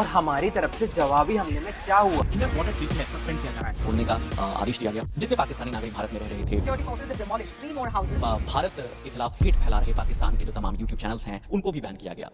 और हमारी तरफ से जवाबी हमले में क्या हुआ। इंडियन बॉर्डर फ्लीट में सस्पेंड किया जा रहा है। छोड़ने का आदेश दिया गया। जितने पाकिस्तानी नागरिक भारत में रह रहे थे, Security forces have demolished 3 more houses. Bharat के खिलाफ हेट फैला रहे पाकिस्तान के जो तमाम यूट्यूब चैनल्स हैं उनको भी बैन किया गया।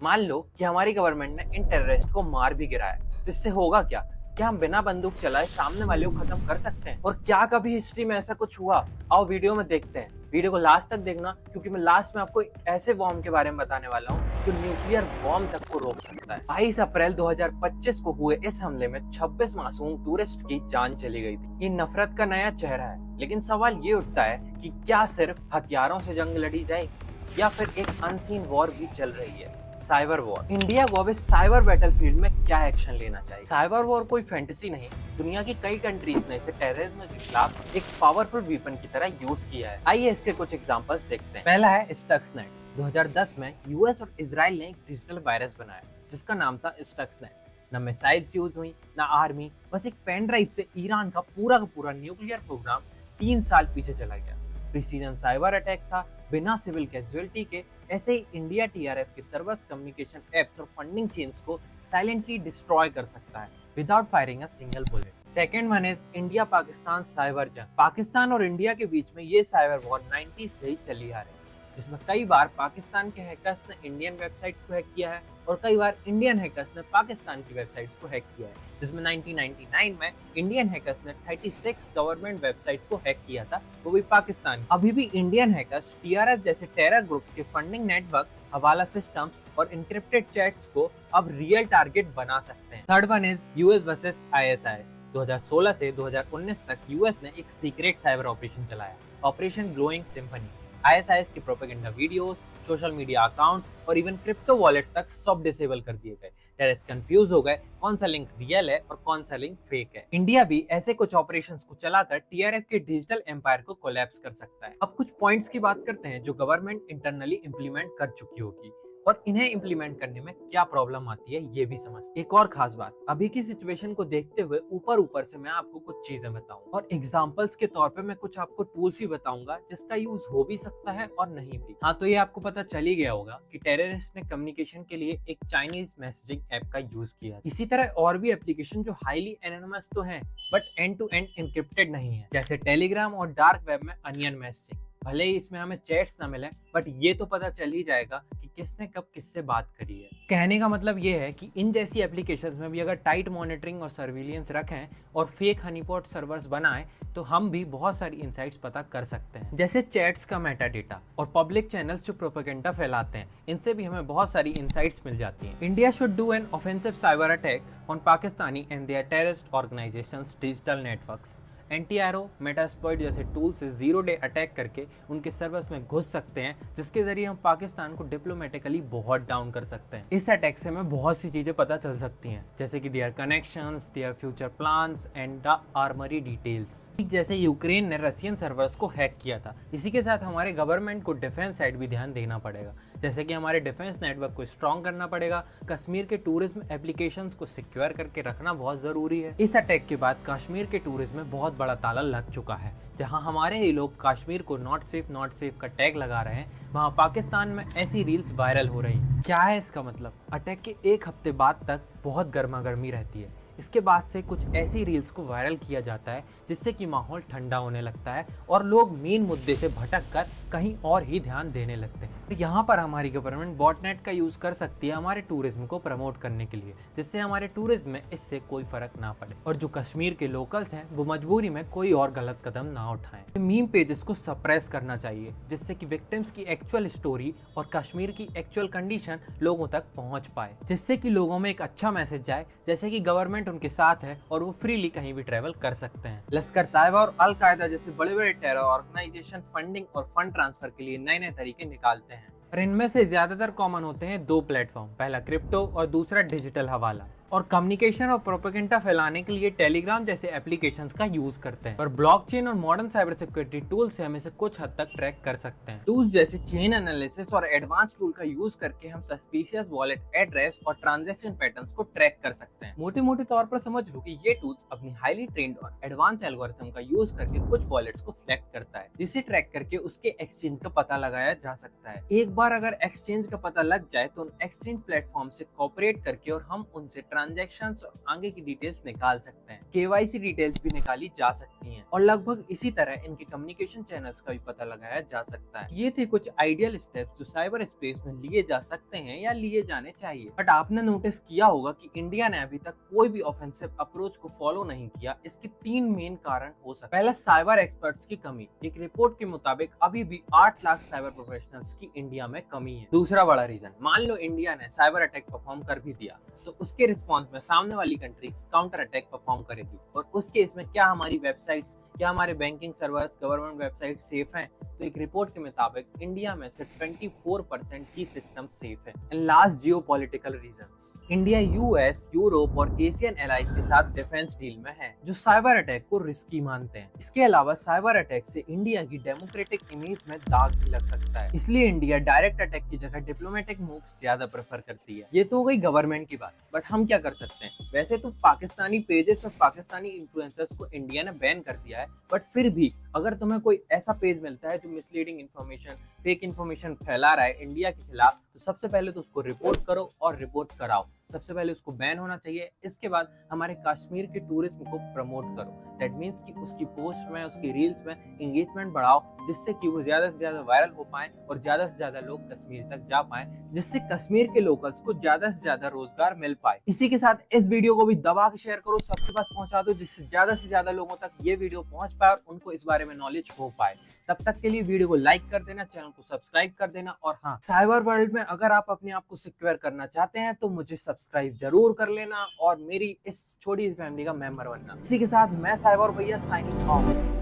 मान लो कि हमारी गवर्नमेंट ने इन टेररिस्ट को मार भी गिराया, तो इससे होगा क्या? क्या हम बिना बंदूक चलाए सामने वाले को खत्म कर सकते हैं? और क्या कभी हिस्ट्री में ऐसा कुछ हुआ? आओ वीडियो में देखते हैं। वीडियो को लास्ट तक देखना, क्योंकि मैं लास्ट में आपको एक ऐसे बॉम्ब के बारे में बताने वाला हूँ जो न्यूक्लियर बॉम्ब तक को रोक सकता है। 22 अप्रैल 2025 को हुए इस हमले में 26 मासूम टूरिस्ट की जान चली गई थी। ये नफरत का नया चेहरा है, लेकिन सवाल ये उठता है कि क्या सिर्फ हथियारों से जंग लड़ी जाएगी या फिर एक अनसीन वॉर भी चल रही है, साइबर वॉर। इंडिया को अब इस साइबर बैटलफील्ड में क्या एक्शन लेना चाहिए? साइबर वॉर कोई फैंटेसी नहीं, दुनिया की कई कंट्रीज ने इसे टेररिज्म के खिलाफ एक पावरफुल वेपन की तरह यूज किया है। आइए इसके कुछ एग्जांपल्स देखते हैं। पहला है स्टक्सनेट। 2010 में यूएस और इजराइल ने एक डिजिटल वायरस बनाया जिसका नाम था स्टक्सनेट। न मिसाइल्स यूज हुई, न आर्मी, बस एक पेन ड्राइव से ईरान का पूरा न्यूक्लियर प्रोग्राम 3 साल पीछे चला गया। प्रिसीजन साइबर अटैक था, बिना सिविल कैजुअलिटी के। ऐसे ही इंडिया टीआरएफ के सर्वर्स, कम्युनिकेशन एप्स और फंडिंग चेन्स को साइलेंटली डिस्ट्रॉय कर सकता है without firing a single bullet. Second one is India Pakistan cyber जंग। पाकिस्तान और इंडिया के बीच में ये साइबर वॉर 90 से ही चली आ रही है, जिसमें कई बार पाकिस्तान के हैकर्स ने इंडियन वेबसाइट्स को हैक किया है और कई बार इंडियन हैकर्स ने पाकिस्तान की वेबसाइट्स को हैक किया है। जिसमें 1999 में इंडियन हैकर्स ने 36 गवर्नमेंट वेबसाइट्स को हैक किया था, वो भी पाकिस्तान। अभी भी इंडियन हैकर्स टीआरएफ जैसे टेरर ग्रुप्स के फंडिंग नेटवर्क, हवाला सिस्टम्स और इनक्रिप्टेड चैट्स को अब रियल टारगेट बना सकते हैं। Third one is US versus ISIS. 2016 से 2019 तक यूएस ने एक सीक्रेट साइबर ऑपरेशन चलाया, ऑपरेशन ग्लोइंग सिम्फनी। आईएसआईएस की propaganda videos, social media accounts और इवन क्रिप्टो वॉलेट्स तक सब डिसेबल कर दिए गए। टेररिस्ट कंफ्यूज हो गए कौन सा लिंक रियल है और कौन सा लिंक फेक है। इंडिया भी ऐसे कुछ ऑपरेशंस को चलाकर टीआरएफ के डिजिटल एम्पायर को कोलैप्स कर सकता है। अब कुछ पॉइंट्स की बात करते हैं जो गवर्नमेंट इंटरनली इंप्लीमेंट कर चुकी होगी और इन्हें इंप्लीमेंट करने में क्या प्रॉब्लम आती है ये भी समझते हैं। एक और खास बात, अभी की सिचुएशन को देखते हुए ऊपर से मैं आपको कुछ चीजें बताऊं और एग्जांपल्स के तौर पे मैं कुछ आपको टूल्स ही बताऊंगा जिसका यूज हो भी सकता है और नहीं भी। हाँ, तो ये आपको पता चल ही गया होगा कि टेररिस्ट ने कम्युनिकेशन के लिए एक चाइनीज मैसेजिंग ऐप का यूज किया। इसी तरह और भी एप्लीकेशन जो हाईली एनोनिमस तो हैं but end to end encrypted नहीं है, जैसे टेलीग्राम और डार्क वेब में अनियन मैसेजिंग। भले ही इसमें हमें चैट्स ना मिले, बट ये तो पता चल ही जाएगा कि किसने कब किससे बात करी है। कहने का मतलब ये है कि इन जैसी एप्लीकेशंस में भी अगर टाइट मॉनिटरिंग और सर्विलियंस रखें और फेक हनीपॉट सर्वर्स बनाएं तो हम भी बहुत सारी इनसाइट्स पता कर सकते हैं, जैसे चैट्स का मेटा डेटा और पब्लिक चैनल्स जो प्रोपेगेंडा फैलाते हैं, इनसे भी हमें बहुत सारी इनसाइट्स मिल जाती हैं। India should do an offensive cyber attack on Pakistani and their terrorist organisations digital networks. एंटी-एरो, मेटास्प्लॉइट जैसे टूल से 0 डे अटैक करके उनके सर्वर्स में घुस सकते हैं, जिसके जरिए हम पाकिस्तान को डिप्लोमेटिकली बहुत डाउन कर सकते हैं। इस अटैक से हमें बहुत सी चीजें पता चल सकती हैं, जैसे कि their connections, their future plans and the armoury details. जैसे यूक्रेन ने रशियन सर्वर्स को हैक किया था। इसी के साथ हमारे गवर्नमेंट को डिफेंस साइड भी ध्यान देना पड़ेगा, जैसे कि हमारे डिफेंस नेटवर्क को स्ट्रॉन्ग करना पड़ेगा। कश्मीर के टूरिज्म एप्लीकेशंस को सिक्योर करके रखना बहुत जरूरी है। इस अटैक के बाद कश्मीर के टूरिज्म में बहुत बड़ा ताला लग चुका है। जहां हमारे ही लोग कश्मीर को नॉट सेफ का टैग लगा रहे हैं, वहां पाकिस्तान में ऐसी रील्स वायरल हो रही हैं। क्या है इसका मतलब? अटैक के 1 हफ्ते बाद तक बहुत गर्मा गर्मी रहती है। इसके बाद से कुछ ऐसी रील्स को वायरल किया जाता है जिससे कि माहौल ठंडा होने लगता है और लोग मेन मुद्दे से भटक कर कहीं और ही ध्यान देने लगते हैं। तो यहाँ पर हमारी गवर्नमेंट बॉटनेट का यूज कर सकती है हमारे टूरिज्म को प्रमोट करने के लिए, जिससे हमारे टूरिज्म में इससे कोई फर्क ना पड़े और जो कश्मीर के लोकल्स हैं वो मजबूरी में कोई और गलत कदम ना उठाएं। मीम पेजेस को सप्रेस करना चाहिए, जिससे कि विक्टिम्स की एक्चुअल स्टोरी और कश्मीर की एक्चुअल कंडीशन लोगों तक पहुंच पाए, जिससे कि लोगों में एक अच्छा मैसेज जाए, जैसे कि गवर्नमेंट उनके साथ है और वो फ्रीली कहीं भी ट्रेवल कर सकते हैं। लश्कर तैयबा और अल कायदा जैसे बड़े बड़े टेरर ऑर्गेनाइजेशन फंडिंग और फंड ट्रांसफर के लिए नए नए तरीके निकालते हैं और इनमें से ज्यादातर कॉमन होते हैं 2 प्लेटफॉर्म, पहला क्रिप्टो और दूसरा डिजिटल हवाला। और कम्युनिकेशन और प्रोपेगेंडा फैलाने के लिए टेलीग्राम जैसे एप्लीकेशंस का यूज करते हैं। और ब्लॉकचेन और मॉडर्न साइबर सिक्योरिटी टूल से हम इसे कुछ हद तक ट्रैक कर सकते हैं। टूल्स जैसे चेन एनालिसिस और एडवांस टूल का यूज करके हम सस्पिशियस वॉलेट एड्रेस और ट्रांजैक्शन पैटर्न्स को ट्रैक कर सकते हैं। मोटे मोटे तौर पर समझ लो कि ये टूल्स अपनी हाईली ट्रेन्ड और एडवांस एल्गोरिथम का यूज करके कुछ वॉलेट्स को फ्लैग करता है, जिसे ट्रैक करके उसके एक्सचेंज का पता लगाया जा सकता है। एक बार अगर एक्सचेंज का पता लग जाए तो उन एक्सचेंज प्लेटफॉर्म से कोऑपरेट करके और हम उनसे ट्रांजैक्शंस और आगे की डिटेल्स निकाल सकते हैं। केवाईसी डिटेल्स भी निकाली जा सकती हैं और लगभग इसी तरह इनके कम्युनिकेशन चैनल्स का भी पता लगाया जा सकता है। ये थे कुछ आइडियल स्टेप्स जो साइबर स्पेस में लिए जा सकते हैं या लिए जाने चाहिए। बट आपने नोटिस किया होगा कि इंडिया ने अभी तक कोई भी ऑफेंसिव अप्रोच को फॉलो नहीं किया। इसके 3 मेन कारण हो सकते हैं। पहला, साइबर एक्सपर्ट्स की कमी। एक रिपोर्ट के मुताबिक अभी भी 8 लाख साइबर प्रोफेशनल्स की इंडिया में कमी है। दूसरा बड़ा रीजन, मान लो इंडिया ने साइबर अटैक परफॉर्म कर भी दिया तो उसके रिस्पॉन्स में सामने वाली कंट्री काउंटर अटैक परफॉर्म करेगी, और उस केस में क्या हमारी वेबसाइट्स, क्या हमारे banking servers, government website safe हैं? तो एक रिपोर्ट के मुताबिक इंडिया में से 24% की सिस्टम सेफ है। And last, geopolitical reasons. India US, Europe और एशियन एलाइज के साथ डिफेंस डील में है जो साइबर अटैक को रिस्की मानते हैं। इसके अलावा साइबर अटैक से इंडिया की डेमोक्रेटिक इमेज में दाग भी लग सकता है, इसलिए इंडिया डायरेक्ट अटैक की जगह डिप्लोमेटिक मूव्स ज्यादा प्रेफर करती है। ये तो हो गई गवर्नमेंट की बात, बट हम क्या कर सकते हैं? वैसे तो पाकिस्तानी पेजेस और पाकिस्तानी इन्फ्लुएंसर्स को इंडिया ने बैन कर दिया है, बट फिर भी अगर तुम्हें कोई ऐसा पेज मिलता है जो मिसलीडिंग इन्फॉर्मेशन, फेक इन्फॉर्मेशन फैला रहा है इंडिया के खिलाफ, तो सबसे पहले तो उसको रिपोर्ट करो और रिपोर्ट कराओ। सबसे पहले उसको बैन होना चाहिए। इसके बाद हमारे कश्मीर के टूरिज्म को प्रमोट करो। दैट मीन्स कि उसकी पोस्ट में, उसकी रील्स में एंगेजमेंट बढ़ाओ, जिससे कि वो ज्यादा से ज्यादा वायरल हो पाए और ज्यादा से ज्यादा लोग कश्मीर तक जा पाए, जिससे कश्मीर के लोकल्स को ज्यादा से ज्यादा रोजगार मिल पाए। इसी के साथ इस वीडियो को भी दबा के शेयर करो, सबके पास पहुंचा दो, जिससे ज्यादा से ज्यादा लोगों तक ये वीडियो पहुंच पाए और उनको इस बारे में नॉलेज हो पाए। तब तक के लिए वीडियो को लाइक कर देना, चैनल को सब्सक्राइब कर देना, और हाँ, साइबर वर्ल्ड में अगर आप अपने आप को सिक्योर करना चाहते हैं तो मुझे सब्सक्राइब जरूर कर लेना और मेरी इस छोटी फैमिली का मेंबर बनना। इसी के साथ मैं साइबर भैया साइनिंग ऑफ।